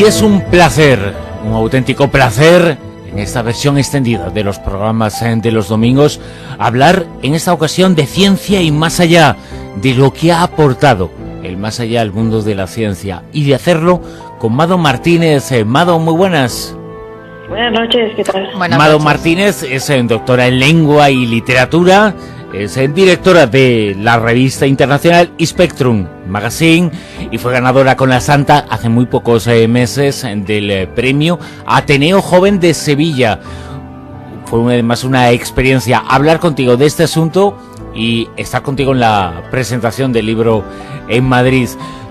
Y es un placer, un auténtico placer, en esta versión extendida de los programas de los domingos, hablar en esta ocasión de ciencia y más allá, de lo que ha aportado el más allá al mundo de la ciencia, y de hacerlo con Mado Martínez. Mado, muy buenas. Buenas noches, ¿qué tal? Mado Martínez es doctora en lengua y literatura, es directora de la revista internacional Spectrum Magazine y fue ganadora con la Santa hace muy pocos meses del premio Ateneo Joven de Sevilla. Fue además una experiencia hablar contigo de este asunto y estar contigo en la presentación del libro en Madrid.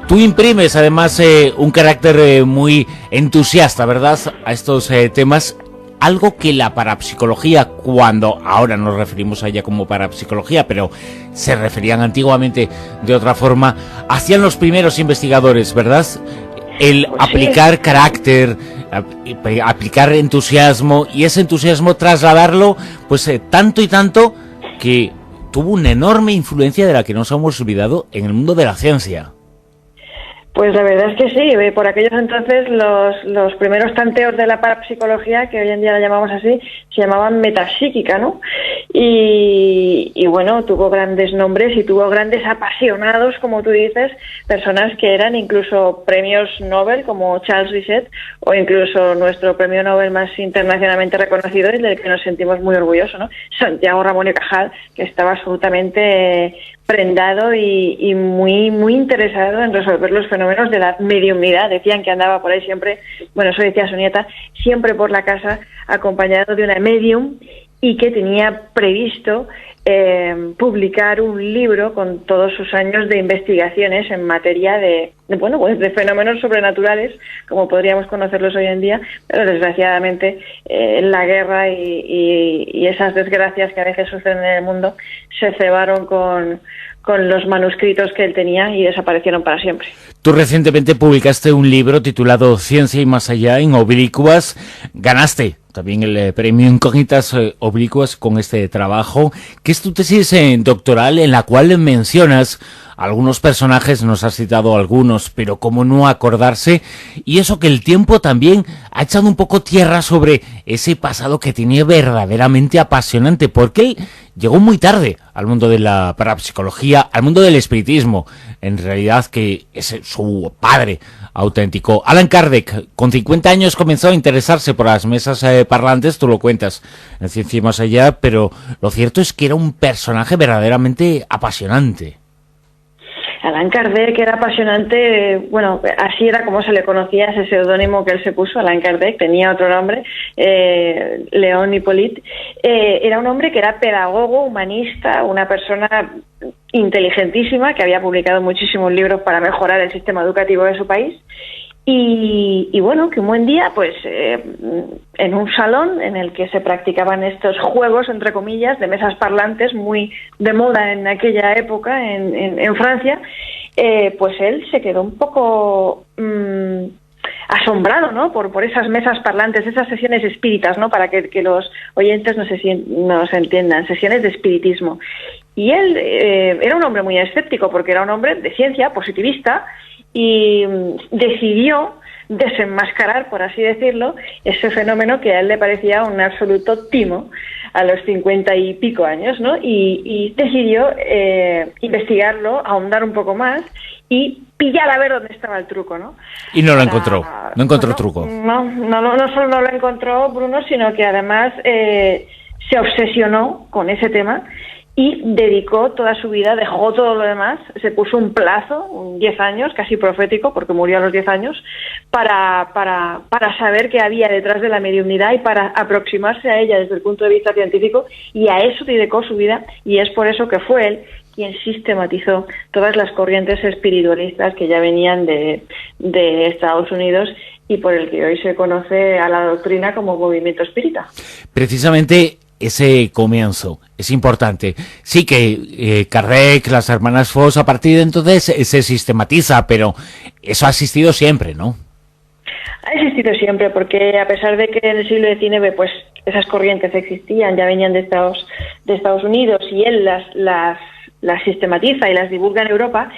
Tú imprimes además un carácter muy entusiasta, ¿verdad?, a estos temas. Algo que la parapsicología, cuando ahora nos referimos a ella como parapsicología, pero se referían antiguamente de otra forma, hacían los primeros investigadores, ¿verdad? El aplicar carácter, aplicar entusiasmo, y ese entusiasmo trasladarlo, pues tanto y tanto que tuvo una enorme influencia de la que nos hemos olvidado en el mundo de la ciencia. Pues la verdad es que sí, por aquellos entonces los primeros tanteos de la parapsicología, que hoy en día la llamamos así, se llamaban metapsíquica, ¿no? Y bueno, tuvo grandes nombres y tuvo grandes apasionados, como tú dices, personas que eran incluso premios Nobel, como Charles Richet, o incluso nuestro premio Nobel más internacionalmente reconocido y del que nos sentimos muy orgullosos, ¿no? Santiago Ramón y Cajal, que estaba absolutamente prendado y muy interesado en resolver los fenómenos de la mediumnidad. Decían que andaba por ahí siempre, bueno, eso decía su nieta, siempre por la casa acompañado de una medium, y que tenía previsto publicar un libro con todos sus años de investigaciones en materia de fenómenos sobrenaturales, como podríamos conocerlos hoy en día, pero desgraciadamente la guerra y esas desgracias que a veces suceden en el mundo se cebaron con los manuscritos que él tenía y desaparecieron para siempre. Tú recientemente publicaste un libro titulado Ciencia y más allá en Oblicuas. Ganaste también el premio Incógnitas Oblicuas con este trabajo, que es tu tesis doctoral en la cual mencionas algunos personajes, nos has citado algunos, pero cómo no acordarse, y eso que el tiempo también ha echado un poco tierra sobre ese pasado que tenía verdaderamente apasionante, porque él llegó muy tarde al mundo de la parapsicología, al mundo del espiritismo, en realidad que es su padre auténtico. Allan Kardec, con 50 años comenzó a interesarse por las mesas parlantes, tú lo cuentas en Ciencia y Más Allá, pero lo cierto es que era un personaje verdaderamente apasionante. Allan Kardec era apasionante, bueno, así era como se le conocía, ese seudónimo que él se puso, Allan Kardec, tenía otro nombre, León Hippolyte. Era un hombre que era pedagogo, humanista, una persona inteligentísima, que había publicado muchísimos libros para mejorar el sistema educativo de su país. Y bueno, que un buen día, pues en un salón en el que se practicaban estos juegos, entre comillas, de mesas parlantes, muy de moda en aquella época en Francia, pues él se quedó un poco asombrado, ¿no?, por esas mesas parlantes, esas sesiones espíritas, ¿no?, para que los oyentes nos entiendan, sesiones de espiritismo. Y él era un hombre muy escéptico, porque era un hombre de ciencia, positivista, y decidió desenmascarar, por así decirlo, ese fenómeno que a él le parecía un absoluto timo a los 50 y pico años, ¿no? Y decidió investigarlo, ahondar un poco más y pillar a ver dónde estaba el truco, ¿no? Y no lo encontró, no encontró truco. No solo no lo encontró, Bruno, sino que además se obsesionó con ese tema y dedicó toda su vida, dejó todo lo demás, se puso un plazo, 10 años, casi profético, porque murió a los 10 años, para saber qué había detrás de la mediumnidad y para aproximarse a ella desde el punto de vista científico, y a eso dedicó su vida, y es por eso que fue él quien sistematizó todas las corrientes espiritualistas que ya venían de Estados Unidos y por el que hoy se conoce a la doctrina como movimiento espírita. Precisamente ese comienzo es importante. Sí que Kardec, las hermanas Fox, a partir de entonces se sistematiza, pero eso ha existido siempre, ¿no? Ha existido siempre, porque a pesar de que en el siglo XIX pues esas corrientes existían, ya venían de Estados Unidos, y él las sistematiza y las divulga en Europa,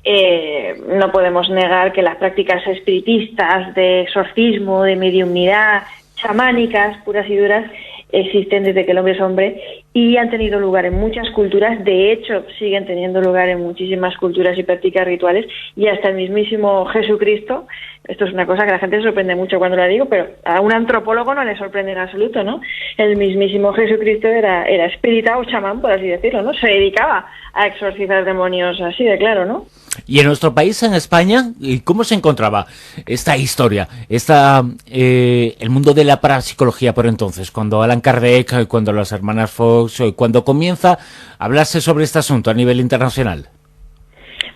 no podemos negar que las prácticas espiritistas de exorcismo, de mediumnidad, chamánicas, puras y duras, existen desde que el hombre es hombre y han tenido lugar en muchas culturas. De hecho, siguen teniendo lugar en muchísimas culturas y prácticas rituales, y hasta el mismísimo Jesucristo. Esto es una cosa que la gente se sorprende mucho cuando la digo, pero a un antropólogo no le sorprende en absoluto, ¿no? El mismísimo Jesucristo era espírita o chamán, por así decirlo, ¿no? Se dedicaba a exorcizar demonios, así de claro, ¿no? Y en nuestro país, en España, ¿cómo se encontraba esta historia, el mundo de la parapsicología por entonces, cuando Allan Kardec, cuando las hermanas Fox, cuando comienza a hablarse sobre este asunto a nivel internacional?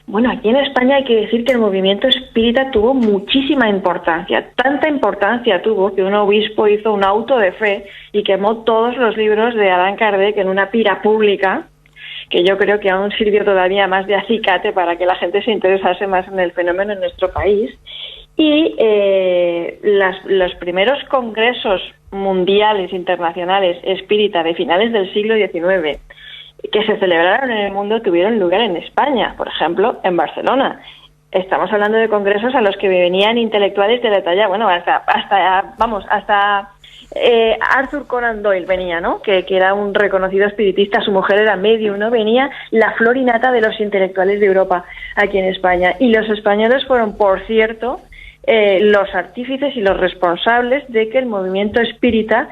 Bueno, aquí en España hay que decir que el movimiento espírita tuvo muchísima importancia. Tanta importancia tuvo que un obispo hizo un auto de fe y quemó todos los libros de Allan Kardec en una pira pública, que yo creo que aún sirvió todavía más de acicate para que la gente se interesase más en el fenómeno en nuestro país. Y los primeros congresos mundiales, internacionales, espírita de finales del siglo XIX, que se celebraron en el mundo, tuvieron lugar en España, por ejemplo, en Barcelona. Estamos hablando de congresos a los que venían intelectuales de la talla, bueno, hasta Arthur Conan Doyle venía, ¿no? Que era un reconocido espiritista, su mujer era medium, ¿no? Venía la flor y nata de los intelectuales de Europa aquí en España. Y los españoles fueron, por cierto, los artífices y los responsables de que el movimiento espírita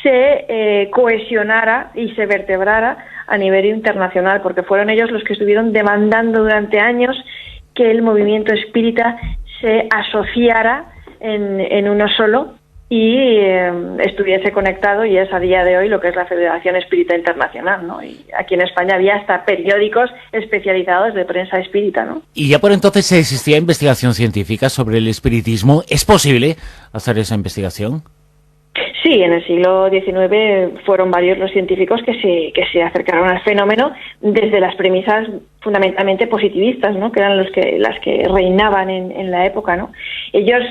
se cohesionara y se vertebrara a nivel internacional, porque fueron ellos los que estuvieron demandando durante años que el movimiento espírita se asociara en uno solo y estuviese conectado, y es a día de hoy lo que es la Federación Espírita Internacional, ¿no? Y aquí en España había hasta periódicos especializados de prensa espírita, ¿no? Y ya por entonces existía investigación científica sobre el espiritismo. ¿Es posible hacer esa investigación? Sí, en el siglo XIX fueron varios los científicos que se acercaron al fenómeno desde las premisas fundamentalmente positivistas, ¿no? Que eran las que reinaban en la época, ¿no? Ellos,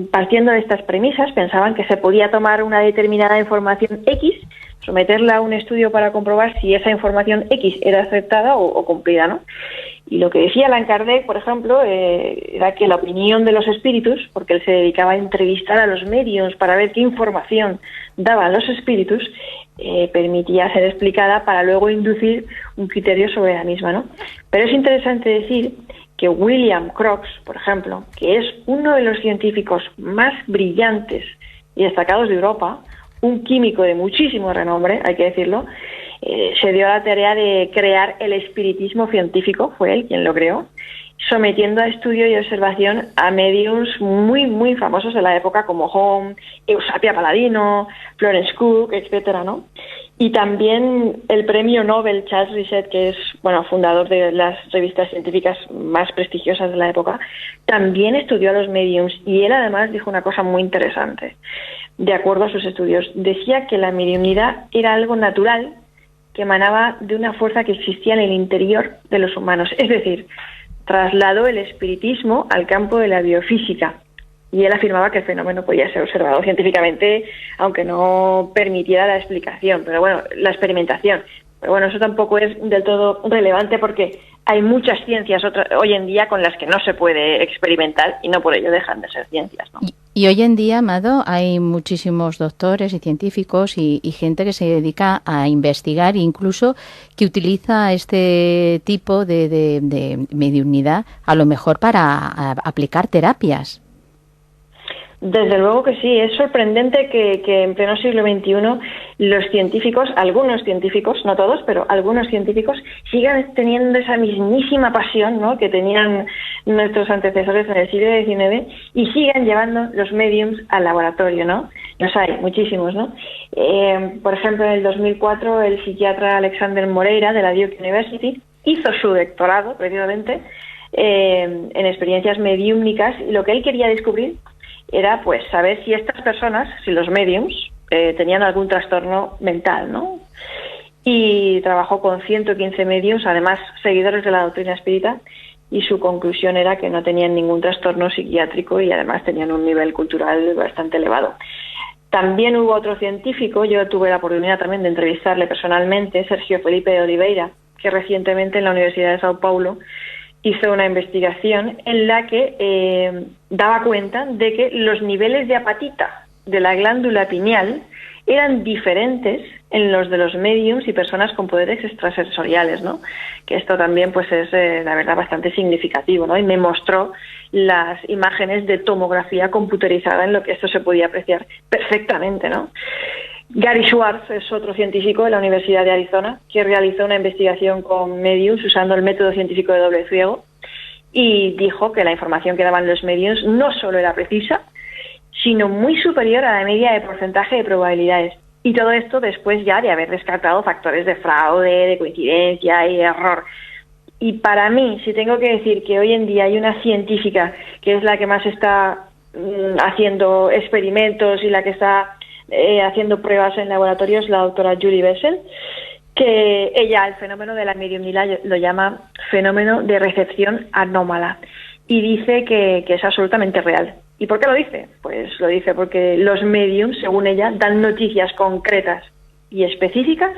partiendo de estas premisas, pensaban que se podía tomar una determinada información X, someterla a un estudio para comprobar si esa información X era aceptada o cumplida, ¿no? Y lo que decía Allan Kardec, por ejemplo, era que la opinión de los espíritus, porque él se dedicaba a entrevistar a los medios para ver qué información daban los espíritus, permitía ser explicada para luego inducir un criterio sobre la misma, ¿no? Pero es interesante decir que William Crookes, por ejemplo, que es uno de los científicos más brillantes y destacados de Europa, un químico de muchísimo renombre, hay que decirlo, se dio a la tarea de crear el espiritismo científico, fue él quien lo creó, sometiendo a estudio y observación a mediums muy, muy famosos de la época como Home, Eusapia Paladino, Florence Cook, etcétera, ¿no? Y también el premio Nobel Charles Richet, que es, bueno, fundador de las revistas científicas más prestigiosas de la época, también estudió a los mediums, y él además dijo una cosa muy interesante. De acuerdo a sus estudios, decía que la mediumnidad era algo natural que emanaba de una fuerza que existía en el interior de los humanos. Es decir, trasladó el espiritismo al campo de la biofísica, y él afirmaba que el fenómeno podía ser observado científicamente, aunque no permitiera la explicación, pero bueno, la experimentación. Pero bueno, eso tampoco es del todo relevante, porque hay muchas ciencias hoy en día con las que no se puede experimentar y no por ello dejan de ser ciencias, ¿no? Y hoy en día, Amado, hay muchísimos doctores y científicos y gente que se dedica a investigar, incluso que utiliza este tipo de mediunidad a lo mejor para aplicar terapias. Desde luego que sí, es sorprendente que en pleno siglo XXI los científicos, algunos científicos, no todos, pero algunos científicos, sigan teniendo esa mismísima pasión, ¿no?, que tenían nuestros antecesores en el siglo XIX, y sigan llevando los mediums al laboratorio, ¿no? Los hay, muchísimos, ¿no? Por ejemplo, en el 2004 el psiquiatra Alexander Moreira de la Duke University hizo su doctorado, precisamente, en experiencias mediúmnicas, y lo que él quería descubrir era, pues, saber si estas personas, si los mediums, tenían algún trastorno mental, ¿no? Y trabajó con 115 mediums, además seguidores de la doctrina espírita, y su conclusión era que no tenían ningún trastorno psiquiátrico y además tenían un nivel cultural bastante elevado. También hubo otro científico, yo tuve la oportunidad también de entrevistarle personalmente, Sergio Felipe de Oliveira, que recientemente en la Universidad de Sao Paulo hizo una investigación en la que daba cuenta de que los niveles de apatita de la glándula pineal eran diferentes en los de los médiums y personas con poderes extrasensoriales, ¿no? Que esto también pues es la verdad bastante significativo, ¿no? Y me mostró las imágenes de tomografía computerizada en lo que esto se podía apreciar perfectamente, ¿no? Gary Schwartz es otro científico de la Universidad de Arizona que realizó una investigación con mediums usando el método científico de doble ciego y dijo que la información que daban los mediums no solo era precisa, sino muy superior a la media de porcentaje de probabilidades. Y todo esto después ya de haber descartado factores de fraude, de coincidencia y de error. Y para mí, si tengo que decir que hoy en día hay una científica que es la que más está haciendo experimentos y la que está haciendo pruebas en laboratorios, la doctora Julie Bessel, que ella el fenómeno de la mediumnidad lo llama fenómeno de recepción anómala y dice que es absolutamente real. ¿Y por qué lo dice? Pues lo dice porque los mediums, según ella, dan noticias concretas y específicas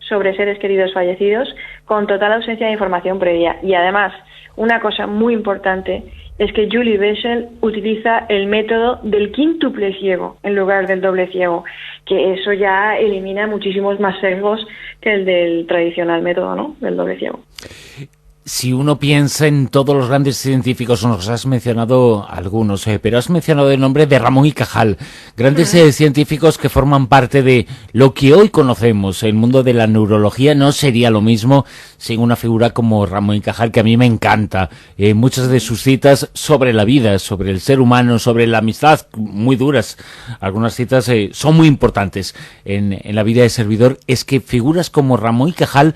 sobre seres queridos fallecidos con total ausencia de información previa. Y además, una cosa muy importante es que Julie Bessel utiliza el método del quíntuple ciego en lugar del doble ciego, que eso ya elimina muchísimos más sesgos que el del tradicional método, ¿no? Del doble ciego. Si uno piensa en todos los grandes científicos, nos has mencionado algunos, pero has mencionado el nombre de Ramón y Cajal, grandes científicos que forman parte de lo que hoy conocemos. El mundo de la neurología no sería lo mismo sin una figura como Ramón y Cajal, que a mí me encanta. Muchas de sus citas sobre la vida, sobre el ser humano, sobre la amistad, muy duras. Algunas citas son muy importantes en la vida de servidor. Es que figuras como Ramón y Cajal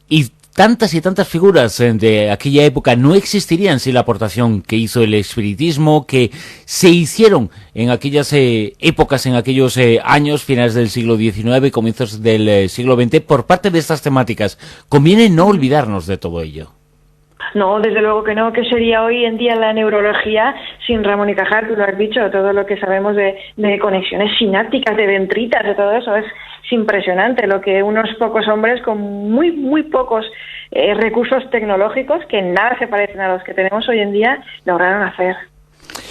y tantas figuras de aquella época no existirían sin la aportación que hizo el espiritismo, que se hicieron en aquellas épocas, en aquellos años, finales del siglo XIX, comienzos del siglo XX, por parte de estas temáticas. Conviene no olvidarnos de todo ello. No, desde luego que no, que sería hoy en día la neurología sin Ramón y Cajal, tú lo has dicho, todo lo que sabemos de conexiones sinápticas, de dendritas, de todo eso es impresionante, lo que unos pocos hombres con muy pocos recursos tecnológicos que nada se parecen a los que tenemos hoy en día lograron hacer.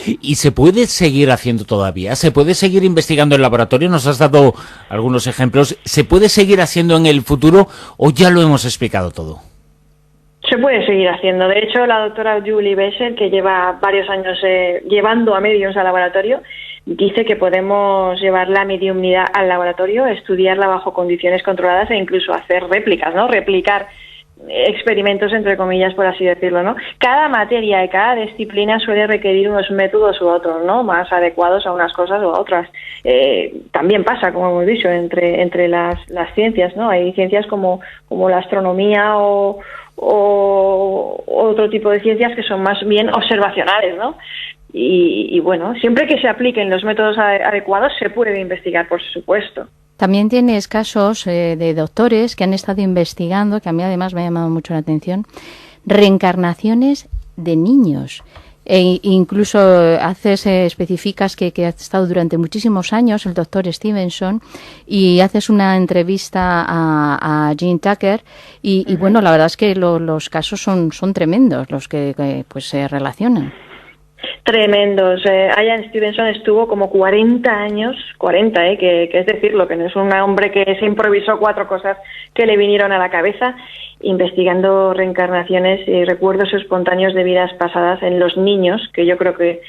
¿Y se puede seguir haciendo todavía? ¿Se puede seguir investigando en laboratorio? Nos has dado algunos ejemplos. ¿Se puede seguir haciendo en el futuro o ya lo hemos explicado todo? Se puede seguir haciendo. De hecho, la doctora Julie Bessel, que lleva varios años llevando a mediums al laboratorio, dice que podemos llevar la mediumnidad al laboratorio, estudiarla bajo condiciones controladas e incluso hacer réplicas, ¿no? Replicar experimentos, entre comillas, por así decirlo, ¿no? Cada materia y cada disciplina suele requerir unos métodos u otros, ¿no? Más adecuados a unas cosas u a otras. También pasa, como hemos dicho, entre las ciencias, ¿no? Hay ciencias como la astronomía o otro tipo de ciencias que son más bien observacionales, ¿no? Y bueno, siempre que se apliquen los métodos adecuados se puede investigar, por supuesto. También tienes casos de doctores que han estado investigando, que a mí además me ha llamado mucho la atención, reencarnaciones de niños. E incluso especificas que has estado durante muchísimos años, el doctor Stevenson, y haces una entrevista a Jim Tucker y bueno, la verdad es que los casos son tremendos, los que pues se relacionan. Tremendos. Ian Stevenson estuvo como 40 años, que es decirlo, que no es un hombre que se improvisó 4 cosas que le vinieron a la cabeza, investigando reencarnaciones y recuerdos espontáneos de vidas pasadas en los niños, que yo creo que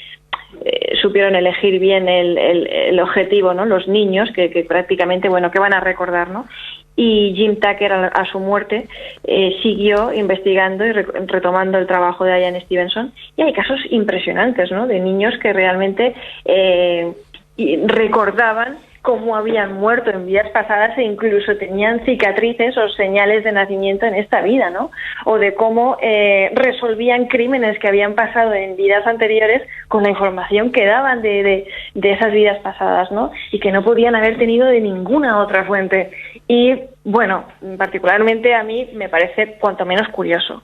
supieron elegir bien el objetivo, ¿no? Los niños que prácticamente, bueno, que van a recordar, ¿no? Y Jim Tucker, a su muerte, siguió investigando y retomando el trabajo de Ian Stevenson. Y hay casos impresionantes, ¿no? De niños que realmente recordaban cómo habían muerto en vidas pasadas e incluso tenían cicatrices o señales de nacimiento en esta vida, ¿no? O de cómo resolvían crímenes que habían pasado en vidas anteriores con la información que daban de esas vidas pasadas, ¿no? Y que no podían haber tenido de ninguna otra fuente. Y, bueno, particularmente a mí me parece cuanto menos curioso.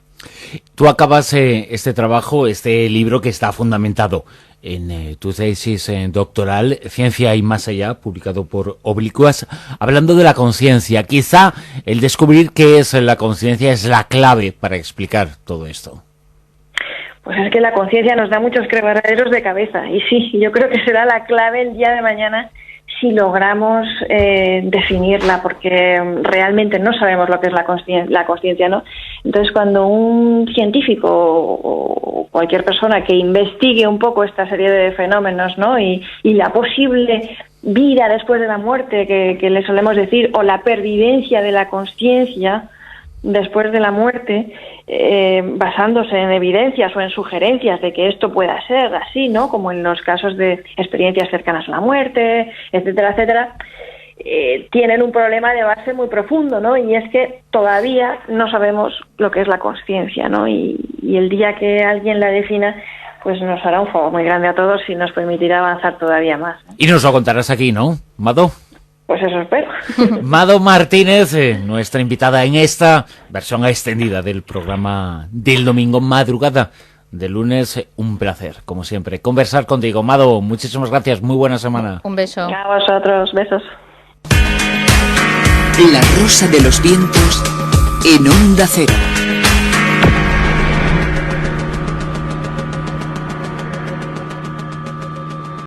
Tú acabas este trabajo, este libro que está fundamentado en tu tesis doctoral, Ciencia y Más Allá, publicado por Oblicuas, hablando de la conciencia. Quizá el descubrir qué es la conciencia es la clave para explicar todo esto. Pues es que la conciencia nos da muchos quebraderos de cabeza, y sí, yo creo que será la clave el día de mañana si logramos definirla, porque realmente no sabemos lo que es la consciencia, ¿no? Entonces, cuando un científico o cualquier persona que investigue un poco esta serie de fenómenos, ¿no? Y la posible vida después de la muerte, que le solemos decir, o la pervivencia de la consciencia después de la muerte, basándose en evidencias o en sugerencias de que esto pueda ser así, ¿no? Como en los casos de experiencias cercanas a la muerte, etcétera, etcétera, tienen un problema de base muy profundo, ¿no? Y es que todavía no sabemos lo que es la consciencia, ¿no? Y el día que alguien la defina, pues nos hará un favor muy grande a todos y nos permitirá avanzar todavía más, ¿no? Y nos lo contarás aquí, ¿no, Mado? Pues eso espero. Mado Martínez, nuestra invitada en esta versión extendida del programa del domingo madrugada de lunes. Un placer, como siempre, conversar contigo. Mado, muchísimas gracias, muy buena semana. Un beso. A vosotros, besos. La Rosa de los Vientos en Onda Cero.